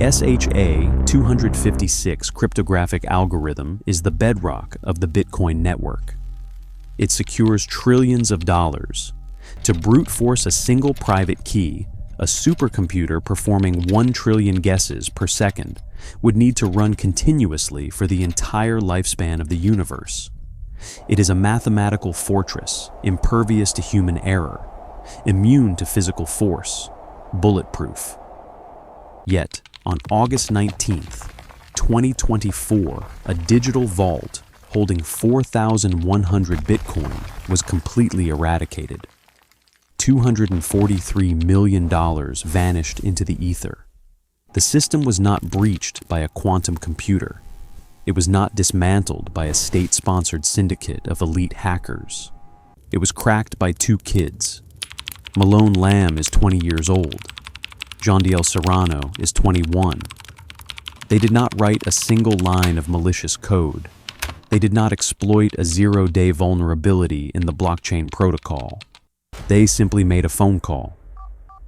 SHA-256 cryptographic algorithm is the bedrock of the Bitcoin network. It secures trillions of dollars. To brute force a single private key, a supercomputer performing 1 trillion guesses per second would need to run continuously for the entire lifespan of the universe. It is a mathematical fortress, impervious to human error, immune to physical force, bulletproof. Yet, on August 19th, 2024, a digital vault holding 4,100 Bitcoin was completely eradicated. $243 million vanished into the ether. The system was not breached by a quantum computer. It was not dismantled by a state-sponsored syndicate of elite hackers. It was cracked by 2 kids. Malone Lamb is 20 years old. John D. L. Serrano is 21. They did not write a single line of malicious code. They did not exploit a 0-day vulnerability in the blockchain protocol. They simply made a phone call.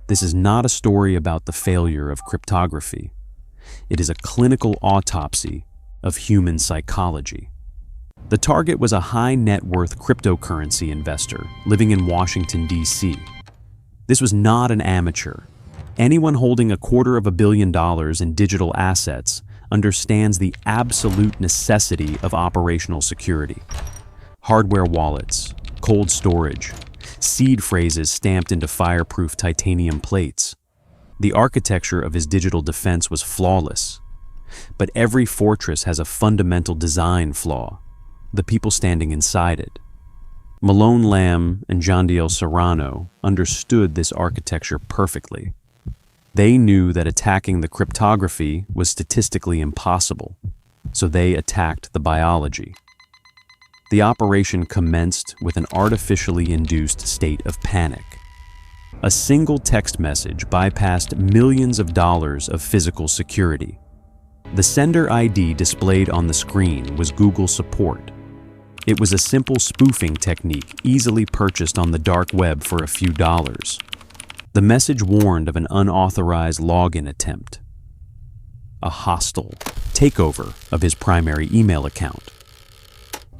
This is not a story about the failure of cryptography. It is a clinical autopsy of human psychology. The target was a high-net-worth cryptocurrency investor living in Washington, D.C. This was not an amateur. Anyone holding $250 million in digital assets understands the absolute necessity of operational security. Hardware wallets, cold storage, seed phrases stamped into fireproof titanium plates. The architecture of his digital defense was flawless. But every fortress has a fundamental design flaw: the people standing inside it. Malone Lamb and John D. L. Serrano understood this architecture perfectly. They knew that attacking the cryptography was statistically impossible, so they attacked the biology. The operation commenced with an artificially induced state of panic. A single text message bypassed millions of dollars of physical security. The sender ID displayed on the screen was Google support. It was a simple spoofing technique easily purchased on the dark web for a few dollars. The message warned of an unauthorized login attempt, a hostile takeover of his primary email account.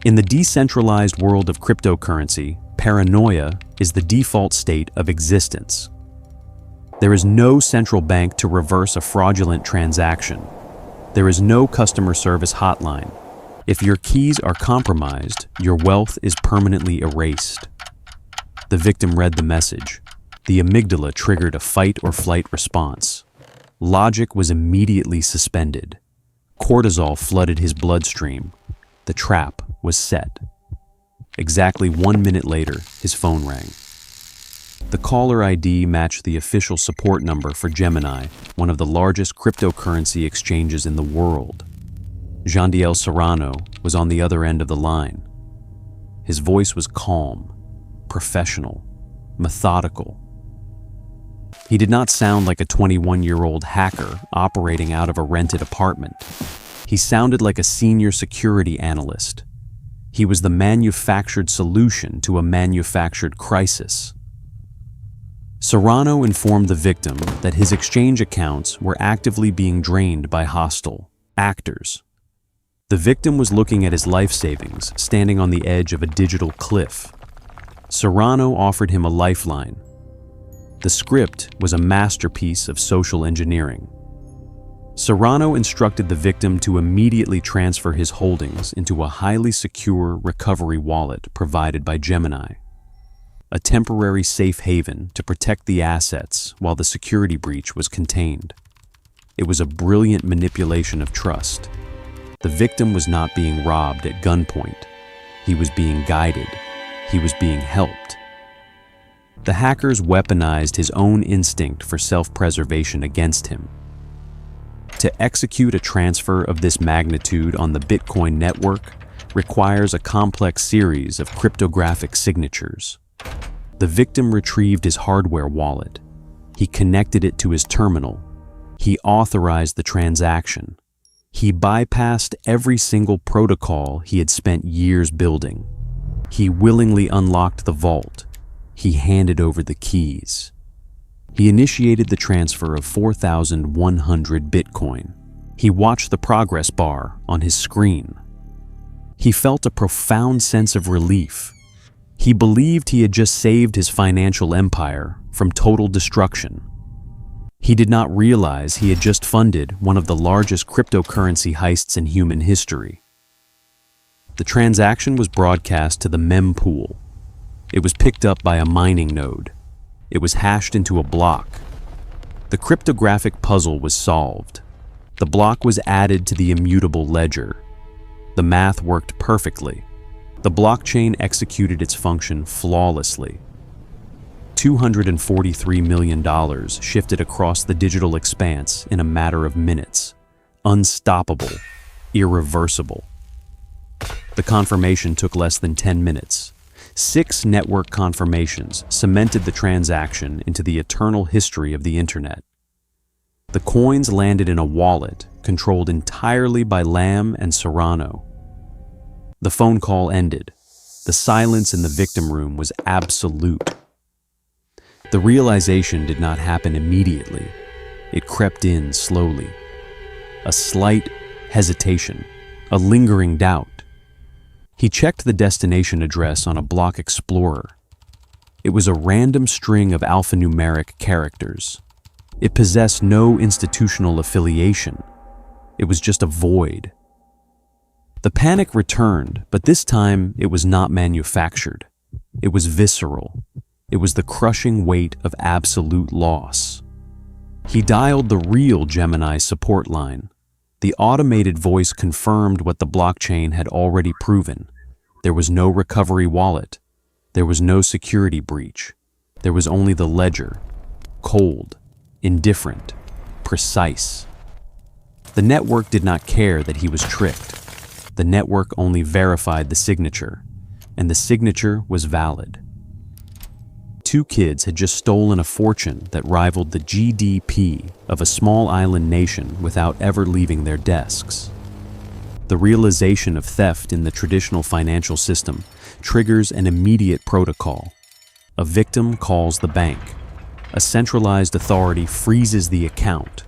In the decentralized world of cryptocurrency, paranoia is the default state of existence. There is no central bank to reverse a fraudulent transaction. There is no customer service hotline. If your keys are compromised, your wealth is permanently erased. The victim read the message. The amygdala triggered a fight or flight response. Logic was immediately suspended. Cortisol flooded his bloodstream. The trap was set. Exactly 1 minute later, his phone rang. The caller ID matched the official support number for Gemini, one of the largest cryptocurrency exchanges in the world. Jean D. L. Serrano was on the other end of the line. His voice was calm, professional, methodical. He did not sound like a 21-year-old hacker operating out of a rented apartment. He sounded like a senior security analyst. He was the manufactured solution to a manufactured crisis. Serrano informed the victim that his exchange accounts were actively being drained by hostile actors. The victim was looking at his life savings, standing on the edge of a digital cliff. Serrano offered him a lifeline. The script was a masterpiece of social engineering. Serrano instructed the victim to immediately transfer his holdings into a highly secure recovery wallet provided by Gemini, a temporary safe haven to protect the assets while the security breach was contained. It was a brilliant manipulation of trust. The victim was not being robbed at gunpoint. He was being guided. He was being helped. The hackers weaponized his own instinct for self-preservation against him. To execute a transfer of this magnitude on the Bitcoin network requires a complex series of cryptographic signatures. The victim retrieved his hardware wallet. He connected it to his terminal. He authorized the transaction. He bypassed every single protocol he had spent years building. He willingly unlocked the vault. He handed over the keys. He initiated the transfer of 4,100 Bitcoin. He watched the progress bar on his screen. He felt a profound sense of relief. He believed he had just saved his financial empire from total destruction. He did not realize he had just funded one of the largest cryptocurrency heists in human history. The transaction was broadcast to the mempool. It was picked up by a mining node. It was hashed into a block. The cryptographic puzzle was solved. The block was added to the immutable ledger. The math worked perfectly. The blockchain executed its function flawlessly. $243 million shifted across the digital expanse in a matter of minutes. Unstoppable, irreversible. The confirmation took less than 10 minutes. 6 network confirmations cemented the transaction into the eternal history of the internet. The coins landed in a wallet controlled entirely by Lam and Serrano. The phone call ended. The silence in the victim room was absolute. The realization did not happen immediately. It crept in slowly. A slight hesitation, a lingering doubt. He checked the destination address on a block explorer. It was a random string of alphanumeric characters. It possessed no institutional affiliation. It was just a void. The panic returned, but this time it was not manufactured. It was visceral. It was the crushing weight of absolute loss. He dialed the real Gemini support line. The automated voice confirmed what the blockchain had already proven. There was no recovery wallet. There was no security breach. There was only the ledger. Cold, indifferent, precise. The network did not care that he was tricked. The network only verified the signature, and the signature was valid. 2 kids had just stolen a fortune that rivaled the GDP of a small island nation without ever leaving their desks. The realization of theft in the traditional financial system triggers an immediate protocol. A victim calls the bank. A centralized authority freezes the account.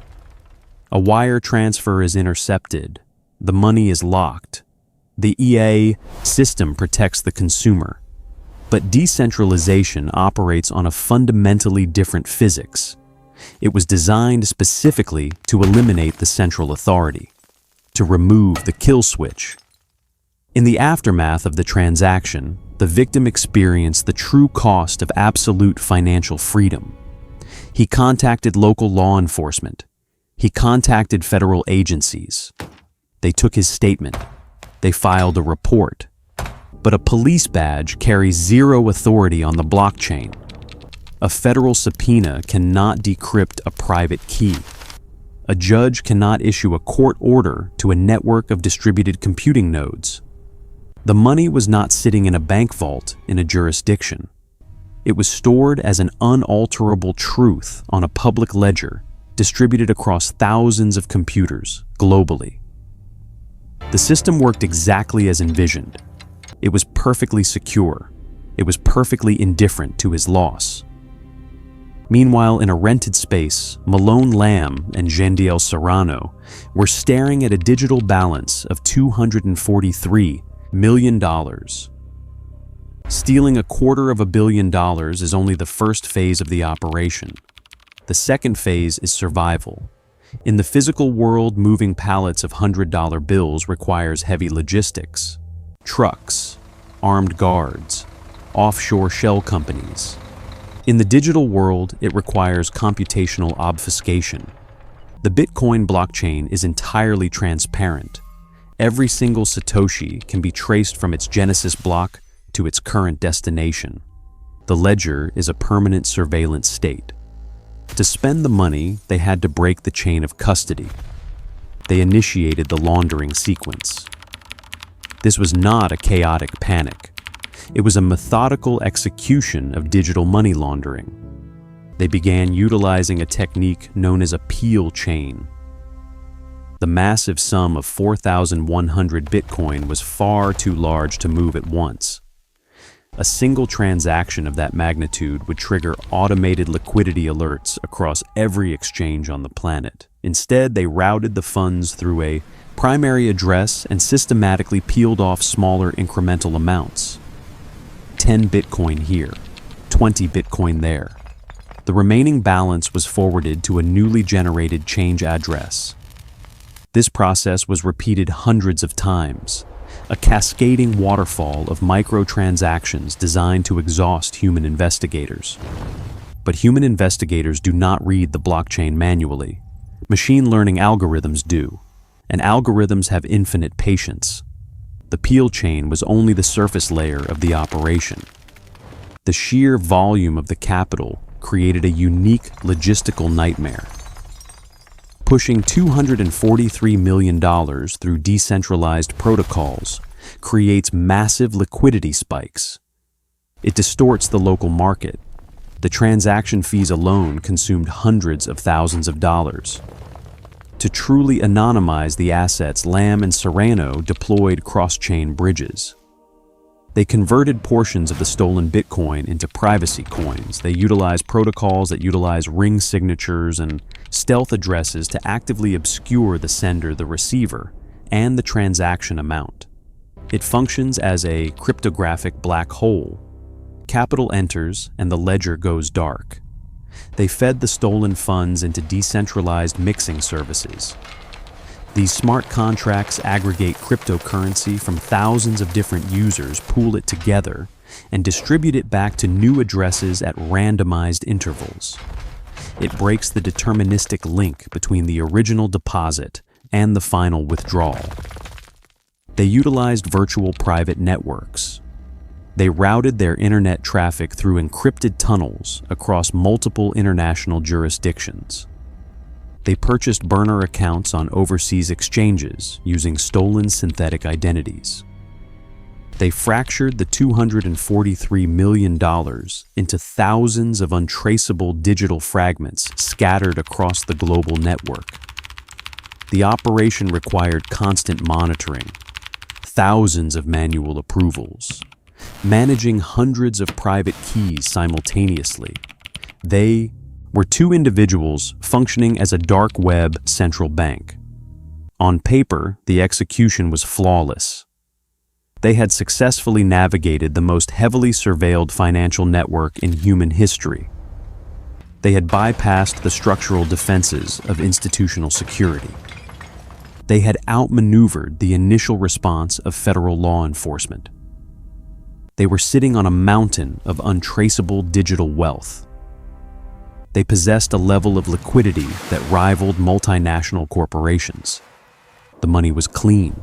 A wire transfer is intercepted. The money is locked. The EA system protects the consumer. But decentralization operates on a fundamentally different physics. It was designed specifically to eliminate the central authority, to remove the kill switch. In the aftermath of the transaction, the victim experienced the true cost of absolute financial freedom. He contacted local law enforcement. He contacted federal agencies. They took his statement. They filed a report. But a police badge carries zero authority on the blockchain. A federal subpoena cannot decrypt a private key. A judge cannot issue a court order to a network of distributed computing nodes. The money was not sitting in a bank vault in a jurisdiction. It was stored as an unalterable truth on a public ledger distributed across thousands of computers globally. The system worked exactly as envisioned. It was perfectly secure. It was perfectly indifferent to his loss. Meanwhile, in a rented space, Malone Lamb and Jandiel Serrano were staring at a digital balance of $243 million. Stealing $250 million is only the first phase of the operation. The second phase is survival. In the physical world, moving pallets of $100 bills requires heavy logistics. Trucks, armed guards, offshore shell companies. In the digital world, it requires computational obfuscation. The Bitcoin blockchain is entirely transparent. Every single Satoshi can be traced from its genesis block to its current destination. The ledger is a permanent surveillance state. To spend the money, they had to break the chain of custody. They initiated the laundering sequence. This was not a chaotic panic. It was a methodical execution of digital money laundering. They began utilizing a technique known as a peel chain. The massive sum of 4,100 Bitcoin was far too large to move at once. A single transaction of that magnitude would trigger automated liquidity alerts across every exchange on the planet. Instead, they routed the funds through a primary address and systematically peeled off smaller incremental amounts. 10 Bitcoin here, 20 Bitcoin there. The remaining balance was forwarded to a newly generated change address. This process was repeated hundreds of times, a cascading waterfall of microtransactions designed to exhaust human investigators. But human investigators do not read the blockchain manually. Machine learning algorithms do, and algorithms have infinite patience. The peel chain was only the surface layer of the operation. The sheer volume of the capital created a unique logistical nightmare. Pushing $243 million through decentralized protocols creates massive liquidity spikes. It distorts the local market. The transaction fees alone consumed hundreds of thousands of dollars. To truly anonymize the assets, Lamb and Serrano deployed cross-chain bridges. They converted portions of the stolen Bitcoin into privacy coins. They utilized protocols that utilize ring signatures and stealth addresses to actively obscure the sender, the receiver, and the transaction amount. It functions as a cryptographic black hole. Capital enters and the ledger goes dark. They fed the stolen funds into decentralized mixing services. These smart contracts aggregate cryptocurrency from thousands of different users, pool it together, and distribute it back to new addresses at randomized intervals. It breaks the deterministic link between the original deposit and the final withdrawal. They utilized virtual private networks. They routed their internet traffic through encrypted tunnels across multiple international jurisdictions. They purchased burner accounts on overseas exchanges using stolen synthetic identities. They fractured the $243 million into thousands of untraceable digital fragments scattered across the global network. The operation required constant monitoring, thousands of manual approvals, managing hundreds of private keys simultaneously. They were two individuals functioning as a dark web central bank. On paper, the execution was flawless. They had successfully navigated the most heavily surveilled financial network in human history. They had bypassed the structural defenses of institutional security. They had outmaneuvered the initial response of federal law enforcement. They were sitting on a mountain of untraceable digital wealth. They possessed a level of liquidity that rivaled multinational corporations. The money was clean.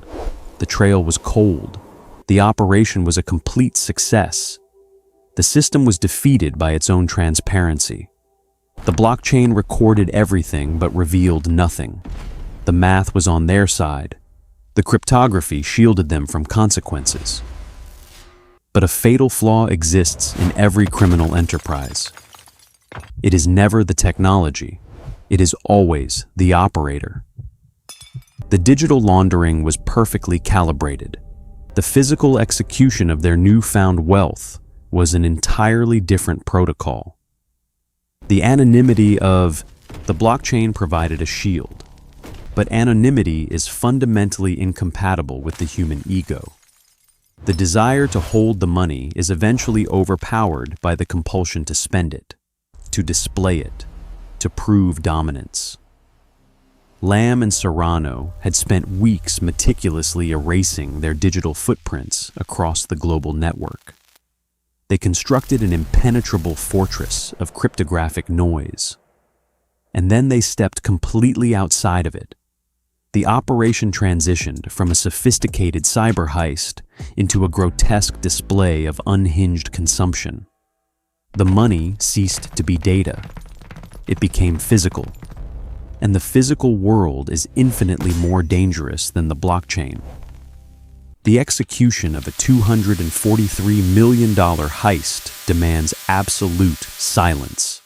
The trail was cold. The operation was a complete success. The system was defeated by its own transparency. The blockchain recorded everything but revealed nothing. The math was on their side. The cryptography shielded them from consequences. But a fatal flaw exists in every criminal enterprise. It is never the technology. It is always the operator. The digital laundering was perfectly calibrated. The physical execution of their newfound wealth was an entirely different protocol. The anonymity of the blockchain provided a shield, but anonymity is fundamentally incompatible with the human ego. The desire to hold the money is eventually overpowered by the compulsion to spend it, to display it, to prove dominance. Lamb and Serrano had spent weeks meticulously erasing their digital footprints across the global network. They constructed an impenetrable fortress of cryptographic noise. And then they stepped completely outside of it. The operation transitioned from a sophisticated cyber heist into a grotesque display of unhinged consumption. The money ceased to be data. It became physical. And the physical world is infinitely more dangerous than the blockchain. The execution of a $243 million heist demands absolute silence.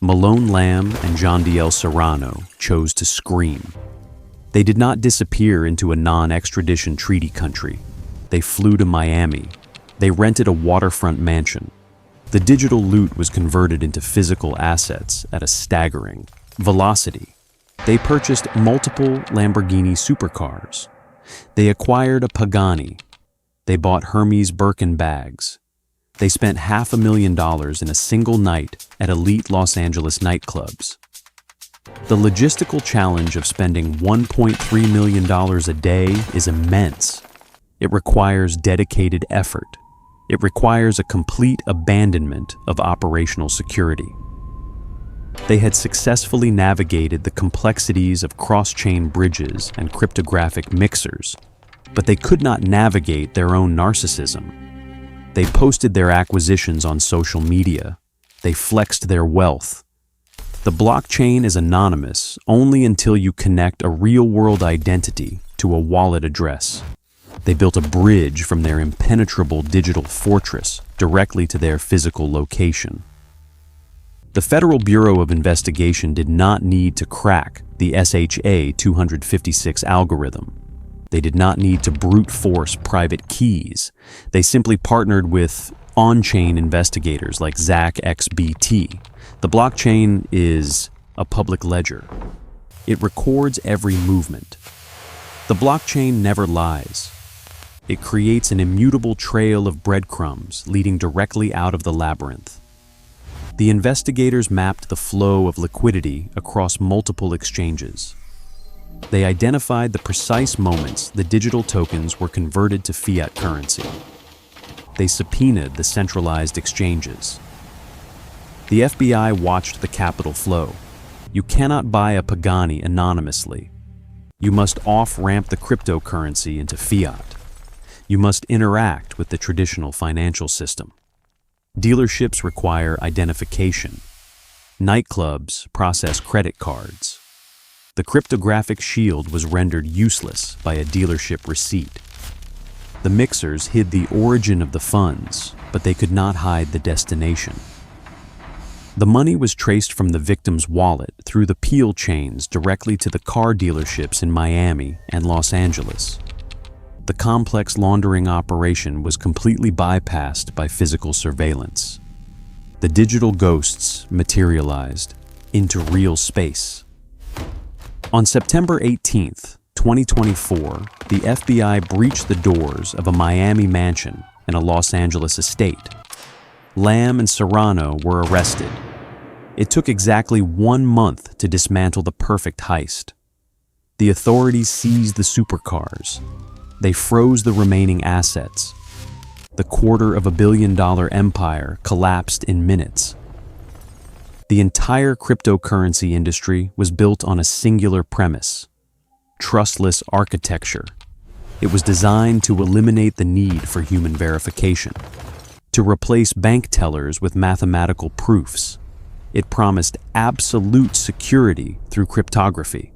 Malone Lamb and John D.L. Serrano chose to scream. They did not disappear into a non-extradition treaty country. They flew to Miami, They rented a waterfront mansion. The digital loot was converted into physical assets at a staggering velocity. They purchased multiple Lamborghini supercars. They acquired a Pagani. They bought Hermes Birkin bags. They spent $500,000 in a single night at elite Los Angeles nightclubs. The logistical challenge of spending $1.3 million a day is immense. It requires dedicated effort. It requires a complete abandonment of operational security. They had successfully navigated the complexities of cross-chain bridges and cryptographic mixers, but they could not navigate their own narcissism. They posted their acquisitions on social media. They flexed their wealth. The blockchain is anonymous only until you connect a real-world identity to a wallet address. They built a bridge from their impenetrable digital fortress directly to their physical location. The Federal Bureau of Investigation did not need to crack the SHA-256 algorithm. They did not need to brute force private keys. They simply partnered with on-chain investigators like ZachXBT. The blockchain is a public ledger. It records every movement. The blockchain never lies. It creates an immutable trail of breadcrumbs leading directly out of the labyrinth. The investigators mapped the flow of liquidity across multiple exchanges. They identified the precise moments the digital tokens were converted to fiat currency. They subpoenaed the centralized exchanges. The FBI watched the capital flow. You cannot buy a Pagani anonymously. You must off-ramp the cryptocurrency into fiat. You must interact with the traditional financial system. Dealerships require identification. Nightclubs process credit cards. The cryptographic shield was rendered useless by a dealership receipt. The mixers hid the origin of the funds, but they could not hide the destination. The money was traced from the victim's wallet through the Peel chains directly to the car dealerships in Miami and Los Angeles. The complex laundering operation was completely bypassed by physical surveillance. The digital ghosts materialized into real space. On September 18, 2024, the FBI breached the doors of a Miami mansion and a Los Angeles estate. Lamb and Serrano were arrested. It took exactly 1 month to dismantle the perfect heist. The authorities seized the supercars. They froze the remaining assets. The $250 million empire collapsed in minutes. The entire cryptocurrency industry was built on a singular premise: trustless architecture. It was designed to eliminate the need for human verification, to replace bank tellers with mathematical proofs. It promised absolute security through cryptography.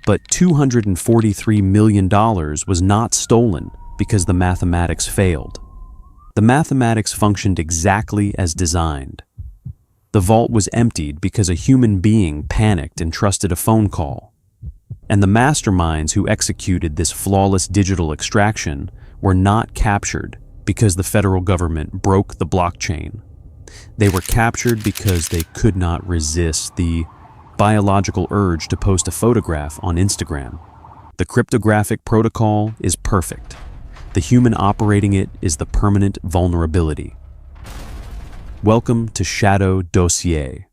But $243 million was not stolen because the mathematics failed. The mathematics functioned exactly as designed. The vault was emptied because a human being panicked and trusted a phone call. And the masterminds who executed this flawless digital extraction were not captured because the federal government broke the blockchain. They were captured because they could not resist the biological urge to post a photograph on Instagram. The cryptographic protocol is perfect. The human operating it is the permanent vulnerability. Welcome to Shadow Dossier.